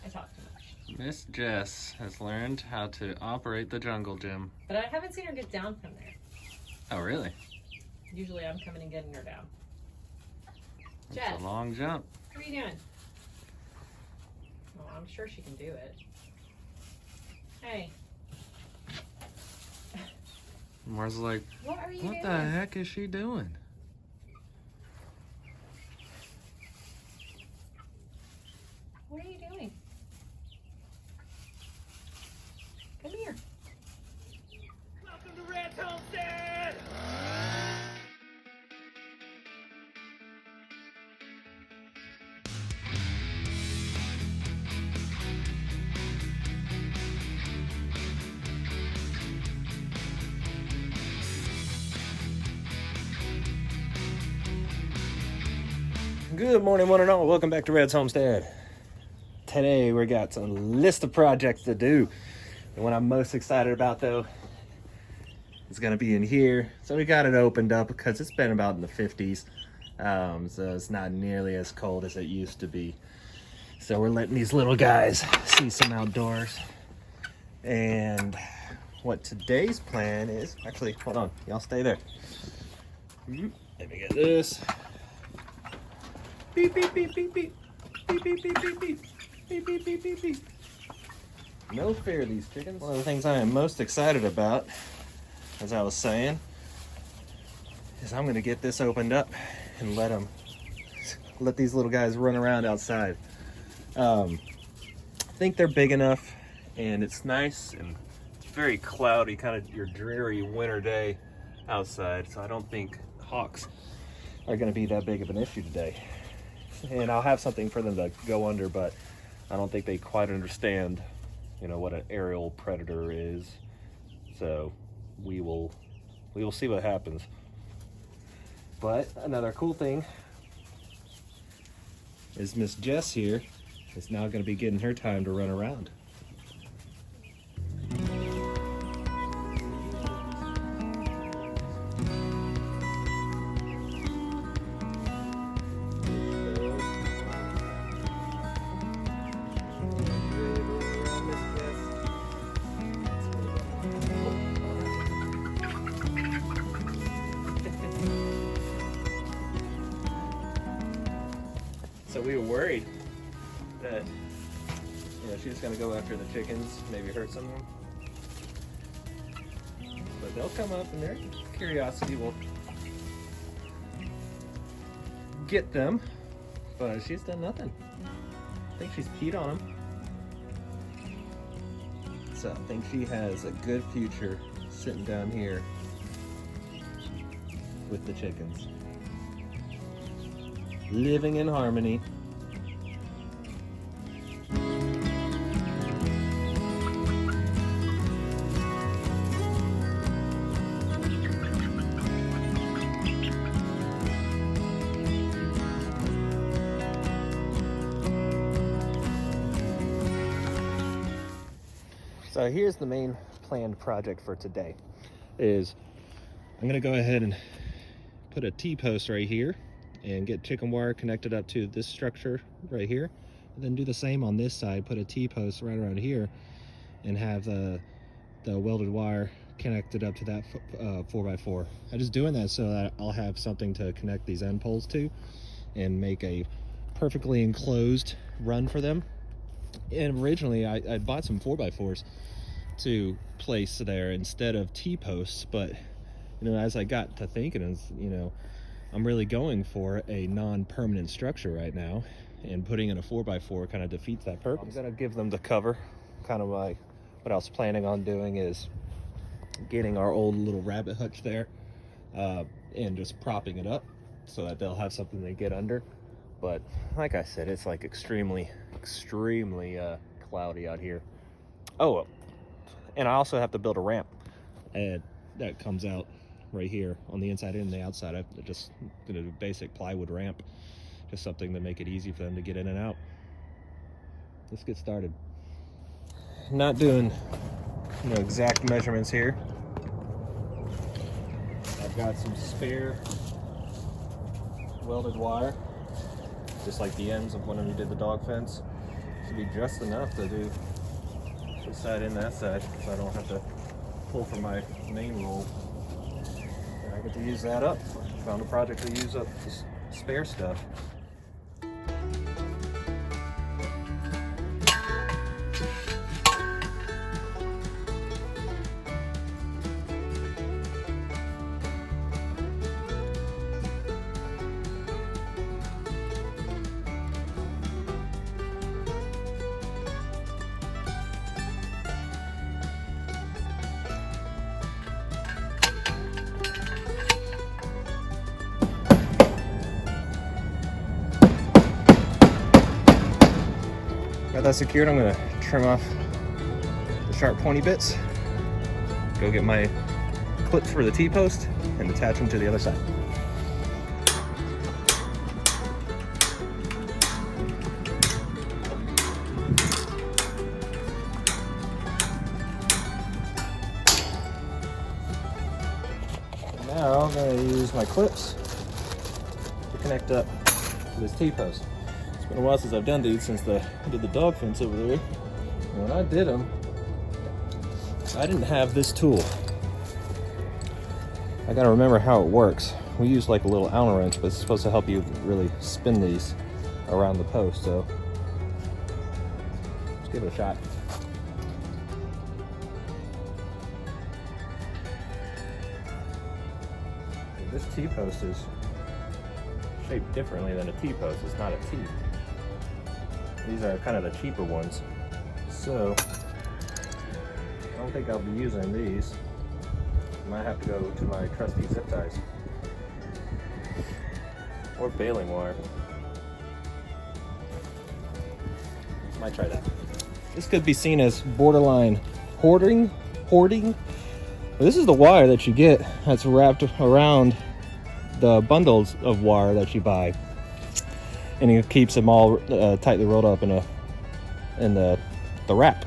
I talk too much. Miss Jess has learned how to operate the jungle gym. But I haven't seen her get down from there. Oh, really? Usually I'm coming and getting her down. It's Jess, a long jump. what are you doing? Oh, I'm sure she can do it. Hey. Mars like, What are you what doing? the heck is she doing? What are you doing? Come here. Welcome to Red's Homestead! Good morning, one and all. Welcome back to Red's Homestead. Today we got a list of projects to do. The one I'm most excited about, though, is going to be in here. So we got it opened up because it's been about in the 50s. So it's not nearly as cold as it used to be. So we're letting these little guys see some outdoors. And what today's plan is, actually, hold on, y'all stay there. Let me get this. Beep, beep, beep, beep, beep. Beep, beep, beep, beep, beep. Beep, beep, beep, beep, beep. No fear, these chickens. One of the things I am most excited about, as I was saying, is I'm going to get this opened up and let these little guys run around outside. I think they're big enough, and it's nice and it's very cloudy, kind of your dreary winter day outside, so I don't think hawks are going to be that big of an issue today. And I'll have something for them to go under, but I don't think they quite understand, what an aerial predator is. So we will see what happens. But another cool thing is Miss Jess here is now going to be getting her time to run around. So we were worried that she was going to go after the chickens, maybe hurt some of them. But they'll come up and their curiosity will get them. But she's done nothing. I think she's peed on them. So I think she has a good future sitting down here with the chickens. Living in harmony. So here's the main planned project for today is I'm going to go ahead and put a T-post right here and get chicken wire connected up to this structure right here, and then do the same on this side, put a T-post right around here and have the welded wire connected up to that 4x4. I'm just doing that so that I'll have something to connect these end poles to and make a perfectly enclosed run for them. And originally I bought some 4x4s to place there instead of T-posts, but as I got to thinking, I'm really going for a non-permanent structure right now, and putting in a 4x4 kind of defeats that purpose. I'm gonna give them the cover. Kind of like what I was planning on doing is getting our old little rabbit hutch there and just propping it up so that they'll have something to get under. But like I said, it's like extremely cloudy out here. Oh, and I also have to build a ramp that comes out right here on the inside and the outside. I just did a basic plywood ramp, just something to make it easy for them to get in and out. Let's get started. Not doing exact measurements here. I've got some spare welded wire, just like the ends of when we did the dog fence. Should be just enough to do this side and that side, so I don't have to pull from my main roll. And I get to use that up. Found a project to use up this spare stuff. Got that secured. I'm gonna trim off the sharp pointy bits, go get my clips for the T-post, and attach them to the other side. Now I'm gonna use my clips to connect up to this T-post. It's been a while since I've done these, since I did the dog fence over there. And when I did them, I didn't have this tool. I gotta remember how it works. We use like a little Allen wrench, but it's supposed to help you really spin these around the post, so let's give it a shot. This T-post is shaped differently than a T-post. It's not a T. These are kind of the cheaper ones. So, I don't think I'll be using these. I might have to go to my trusty zip ties. Or baling wire. Might try that. This could be seen as borderline hoarding. This is the wire that you get that's wrapped around the bundles of wire that you buy, and it keeps them all tightly rolled up in the wrap.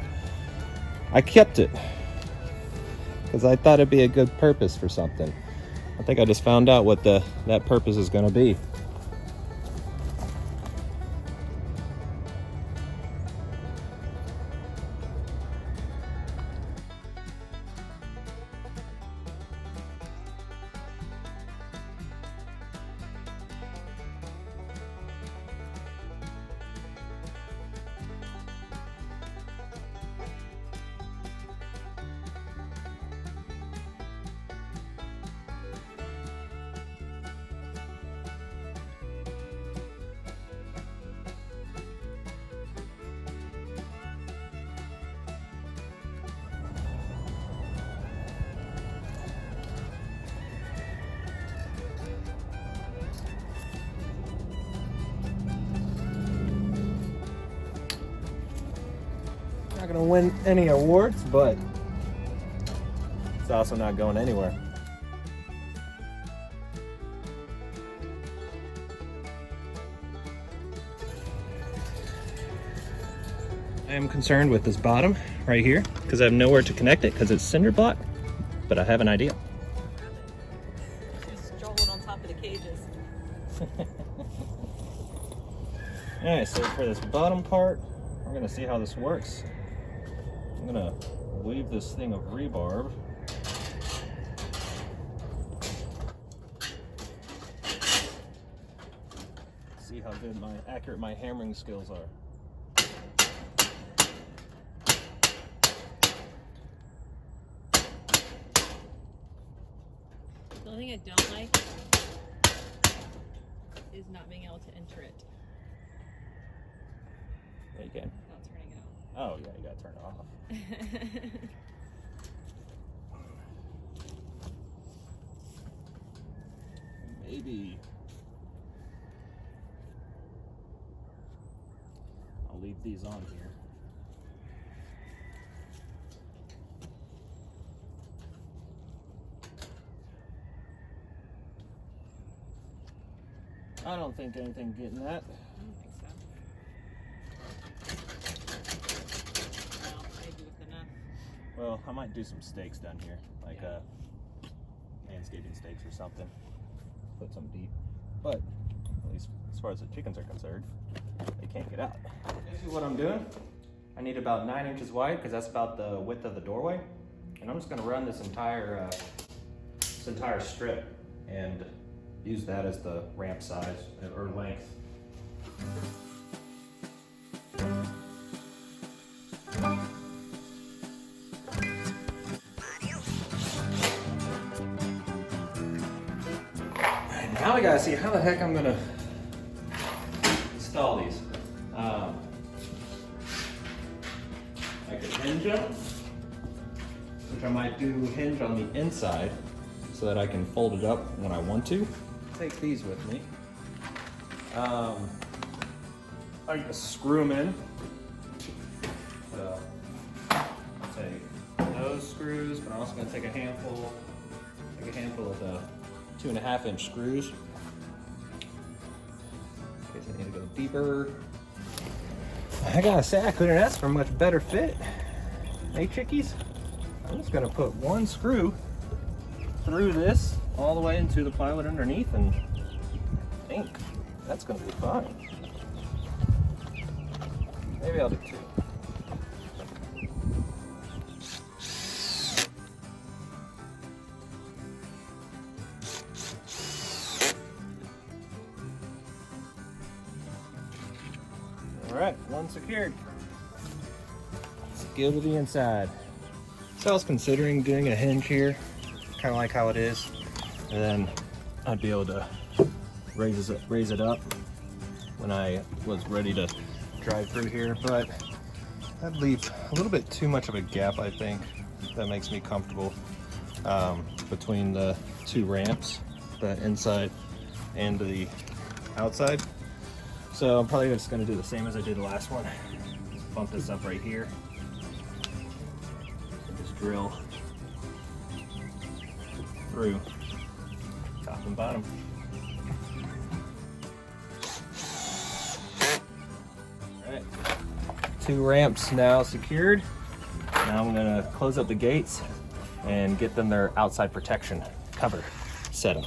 I kept it because I thought it'd be a good purpose for something. I think I just found out what that purpose is going to be. Not gonna win any awards, but it's also not going anywhere. I am concerned with this bottom right here because I have nowhere to connect it because it's cinder block, but I have an idea. Just draw it on top of the cages. Alright, so for this bottom part, we're gonna see how this works. I'm gonna weave this thing of rebarb. See how good accurate my hammering skills are. The only thing I don't like is not being able to enter it. Yeah, you can. Not turning it off. Oh yeah, you gotta turn it off. Maybe I'll leave these on here. I don't think anything getting that. I don't think so. Well, maybe with enough. Well, I might do some stakes down here, like landscaping stakes or something. Put some deep. But at least as far as the chickens are concerned, they can't get out. This is what I'm doing. I need about 9 inches wide because that's about the width of the doorway. And I'm just gonna run this entire strip and use that as the ramp size or length. Now I gotta see how the heck I'm gonna install these. I could hinge them, which I might do hinge on the inside so that I can fold it up when I want to. Take these with me. I can just screw them in. So I'll take those screws, but I'm also gonna take a handful of the 2.5-inch screws. In case I need to go deeper. I gotta say, I couldn't ask for a much better fit. Hey chickies, I'm just gonna put one screw through this all the way into the plywood underneath, and I think that's gonna be fine. Maybe I'll do 2. All right, one secured. Let's go to the inside. So I was considering doing a hinge here, kind of like how it is, and then I'd be able to raise it up when I was ready to drive through here, but that leaves a little bit too much of a gap, I think. That makes me comfortable between the 2 ramps, the inside and the outside. So I'm probably just gonna do the same as I did the last one. Just bump this up right here. And just drill through top and bottom. All right, 2 ramps now secured. Now I'm gonna close up the gates and get them their outside protection cover set up.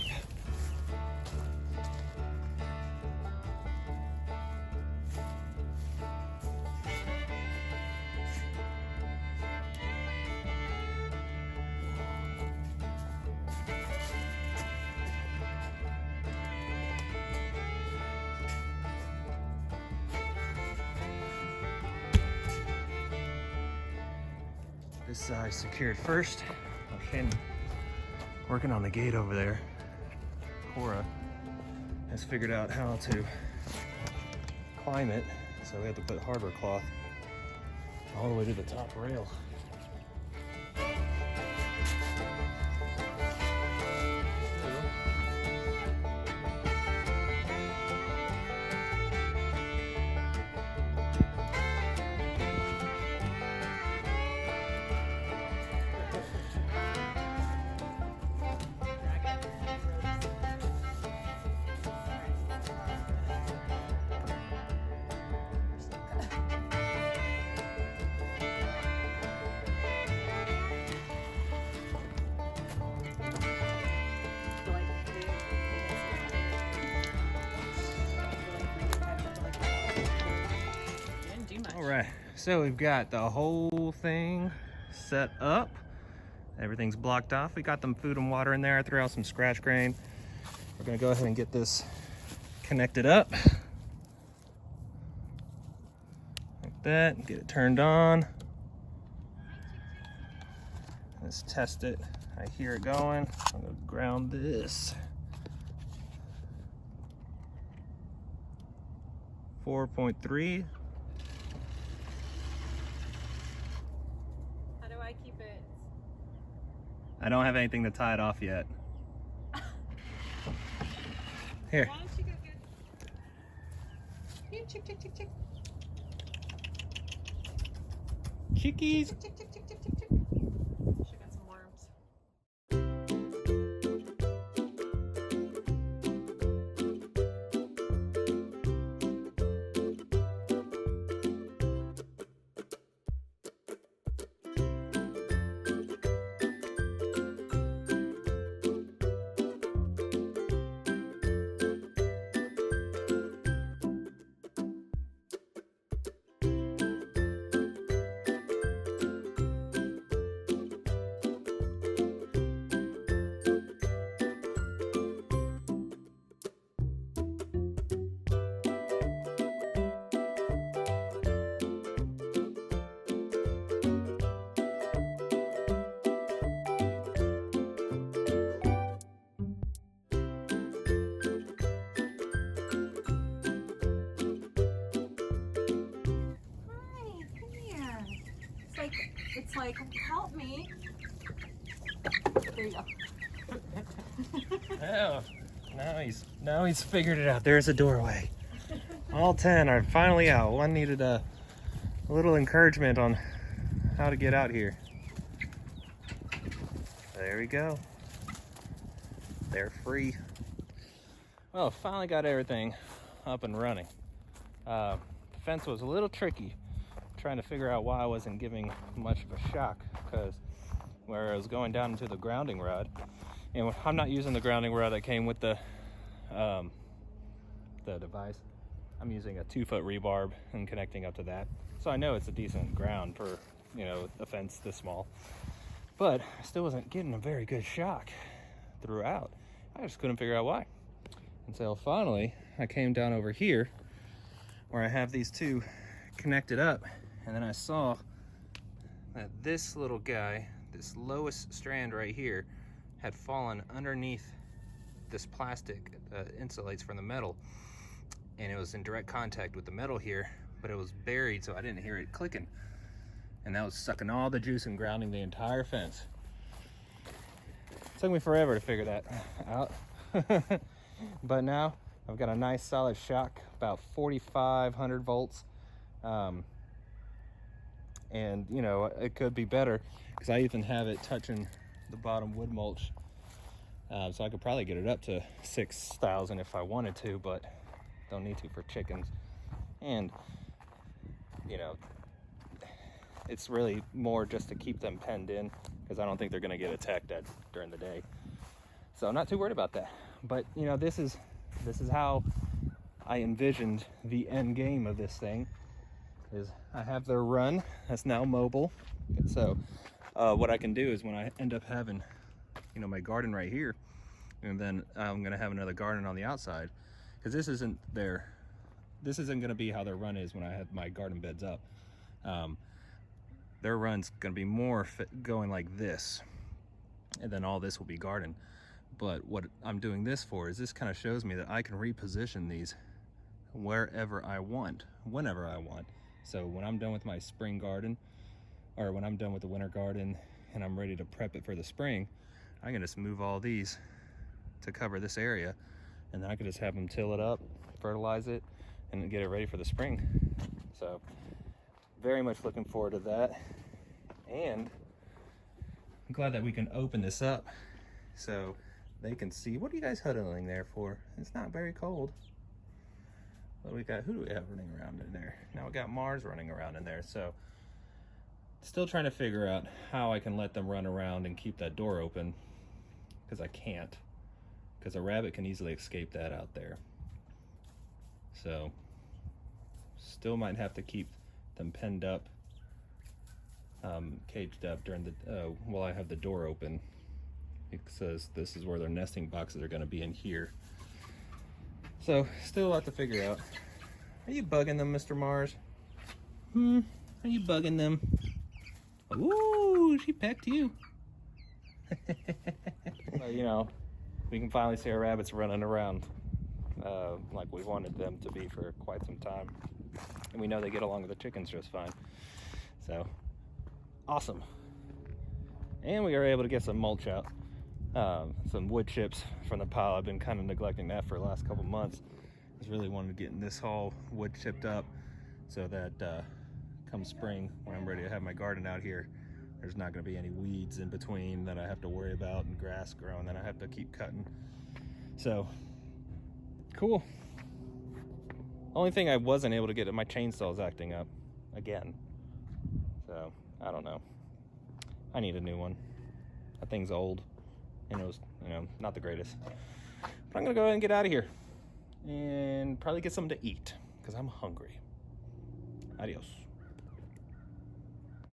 This side secured first. Shane working on the gate over there. Cora has figured out how to climb it, so we have to put hardware cloth all the way to the top rail. Alright, so we've got the whole thing set up. Everything's blocked off. We got them food and water in there. I threw out some scratch grain. We're gonna go ahead and get this connected up. Like that, get it turned on. Let's test it. I hear it going. I'm gonna ground this. 4.3. I don't have anything to tie it off yet. Here. Why don't you go get... Here, chick, chick, chick, chick. Chickies. Chick, chick, chick, chick, chick, chick, chick. She got some worms. It's like, help me. There you go. Oh, now he's figured it out. There's a doorway. All 10 are finally out. One needed a little encouragement on how to get out here. There we go. They're free. Well, finally got everything up and running. The fence was a little tricky, trying to figure out why I wasn't giving much of a shock, because where I was going down into the grounding rod, and I'm not using the grounding rod that came with the device. I'm using a 2-foot rebarb and connecting up to that, so I know it's a decent ground for, you know, a fence this small. But I still wasn't getting a very good shock throughout. I just couldn't figure out why. Until finally, I came down over here where I have these two connected up, and then I saw that this little guy, this lowest strand right here, had fallen underneath this plastic that insulates from the metal, and it was in direct contact with the metal here, but it was buried, so I didn't hear it clicking, and that was sucking all the juice and grounding the entire fence. It took me forever to figure that out. But now I've got a nice solid shock, about 4,500 volts, and you know, it could be better because I even have it touching the bottom wood mulch, so I could probably get it up to 6,000 if I wanted to, but don't need to for chickens. And you know, it's really more just to keep them penned in, because I don't think they're going to get attacked during the day, so I'm not too worried about that. But you know, this is how I envisioned the end game of this thing. Is I have their run that's now mobile, and so what I can do is when I end up having, you know, my garden right here, and then I'm gonna have another garden on the outside, because this isn't gonna be how their run is when I have my garden beds up. Their run's gonna be more going like this, and then all this will be garden. But what I'm doing this for is this kind of shows me that I can reposition these wherever I want, whenever I want. So when I'm done with my spring garden, or when I'm done with the winter garden and I'm ready to prep it for the spring, I can just move all these to cover this area, and then I can just have them till it up, fertilize it, and get it ready for the spring. So very much looking forward to that. And I'm glad that we can open this up so they can see. What are you guys huddling there for? It's not very cold. But we got, who do we have running around in there? Now we got Mars running around in there. So still trying to figure out how I can let them run around and keep that door open, because I can't, because a rabbit can easily escape that out there. So still might have to keep them penned up, caged up during the while I have the door open, because this is where their nesting boxes are going to be, in here. So still a lot to figure out. Are you bugging them, Mr. Mars? Are you bugging them? Ooh, she pecked you. Well, you know, we can finally see our rabbits running around like we wanted them to be for quite some time, and we know they get along with the chickens just fine. So awesome. And we are able to get some mulch out, some wood chips from the pile. I've been kind of neglecting that for the last couple months. I was really wanting to get this whole wood chipped up so that come spring, when I'm ready to have my garden out here, there's not going to be any weeds in between that I have to worry about, and grass growing that I have to keep cutting. So cool. Only thing I wasn't able to get, my chainsaw's acting up again. So I don't know. I need a new one. That thing's old, and it was, you know, not the greatest. But I'm gonna go ahead and get out of here and probably get something to eat, because I'm hungry. Adios.